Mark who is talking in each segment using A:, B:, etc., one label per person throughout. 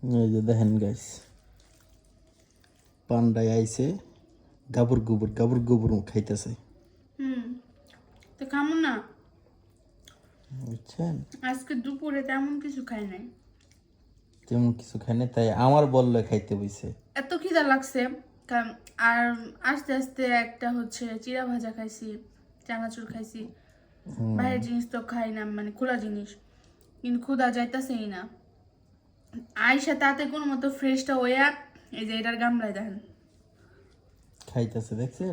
A: এই যে দেখেন গাইস, পান্ডায় আইছে গাবুর গোবর খাইতেছে।
B: তো কেমন না,
A: বুঝছেন?
B: আজকে দুপুরে তেমন কিছু খাই নাই,
A: তেমন কিছু খাই না, তাই আমার বললে খাইতে বইছে।
B: এত খিদা লাগছে। আর আস্তে আস্তে একটা হচ্ছে চিড়া ভাজা খাইছি, চানাচুর খাইছি। বাইরের জিনিস তো খাই না, মানে খোলা জিনিস, কিন্তু ক্ষুধা যাইতাছেই না। আইসা তাতে কোনো মতো ফ্রেশটা ওয়া, এই যে এটার গামলায় দেখেন
A: খাইতেছে, দেখছে?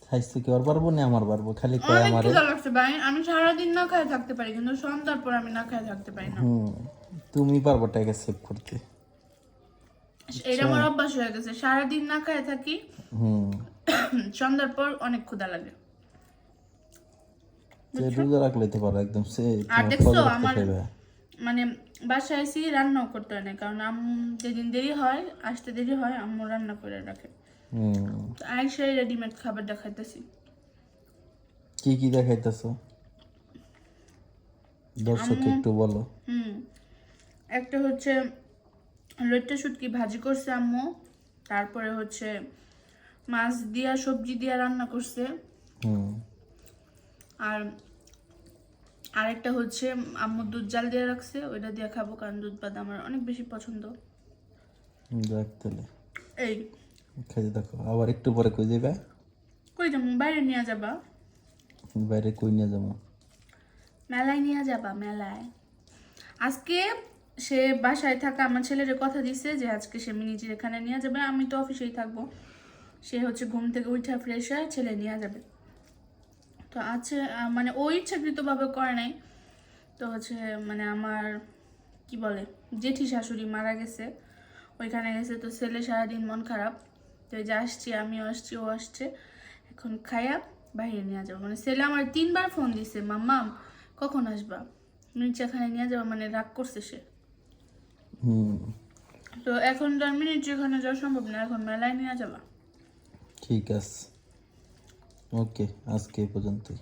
A: স্বাস্থ্য কি ওর পারবো না আমার পারবো, খালি কয়
B: অনেক
A: আমারে।
B: খিদা লাগছে ভাই। আমি সারাদিন না খায় থাকতে পারি, কিন্তু সন্ধ্যার পর আমি না খায় থাকতে পারি না।
A: তুমি পারবো টাকা সেভ করতে।
B: এটা আমার অভ্যাস হয়ে গেছে, সারাদিন না খায় থাকি,
A: হুম।
B: সন্ধ্যার পর অনেক ক্ষুধা লাগে।
A: সে রোজা রাখলে তো পারো একদম, সে
B: আর
A: তোমার
B: দেখছো
A: ফজর
B: আমার
A: খাইবে।
B: মানে বাসায় এসে রান্নাও করতে হয় না, কারণ আম্মু যেদিন দেরি হয়, আসতে দেরি হয়, আম্মু রান্না করে রাখে। আইসাই রেডিমেড খাবার দেখাইতেছি।
A: কি কি দেখাইতেছো দর্শককে একটু বলো।
B: একটা হচ্ছে লইট্টা শুটকি ভাজি করছে আম্মু, তারপরে হচ্ছে মাছ দিয়া সবজি দিয়া রান্না করছে, আর আরেকটা হচ্ছে আম্মু দুধ জাল দিয়ে রাখছে, ওইটা দিয়ে খাবো, কারণ দুধ ভাত আমার অনেক বেশি পছন্দ।
A: দেখ তাহলে
B: এই
A: খাইতে দেখো, আবার একটু পরে কই যাবে?
B: কই যাবো, বাইরে নিয়ে যাবা?
A: বাইরে কই নিয়ে যাবো?
B: মেলায় নিয়ে যাবা, মেলায়। আজকে সে বাসায় থাকা আমার ছেলের কথা দিছে যে আজকে সে মিনিজির এখানে নিয়ে যাবে, আমি তো অফিসেই থাকবো। সে হচ্ছে ঘুম থেকে উঠে ফ্রেশ হয়ে ছেলে নিয়ে যাবে। তো আছে মানে ও ইচ্ছাকৃতভাবে করে নাই। তো হচ্ছে মানে আমার কি বলে জেঠি শাশুড়ি মারা গেছে, ওইখানে গেছে, তো ছেলে সারাদিন মন খারাপ। তো এই যে আসছি, আমিও আসছি, ও আসছে, এখন খাইয়া বাইরে নিয়ে যাবো। মানে ছেলে আমার 3বার ফোন দিছে, মাম্মা কখন আসবা, নিচে এখানে নিয়ে যাবো, মানে রাগ করছে সে। তো এখন তো আর মিনিট এখানে যাওয়া সম্ভব না, এখন মেলায় নিয়ে যাবা।
A: ঠিক আছে, ওকে, আজকে এই পর্যন্তই।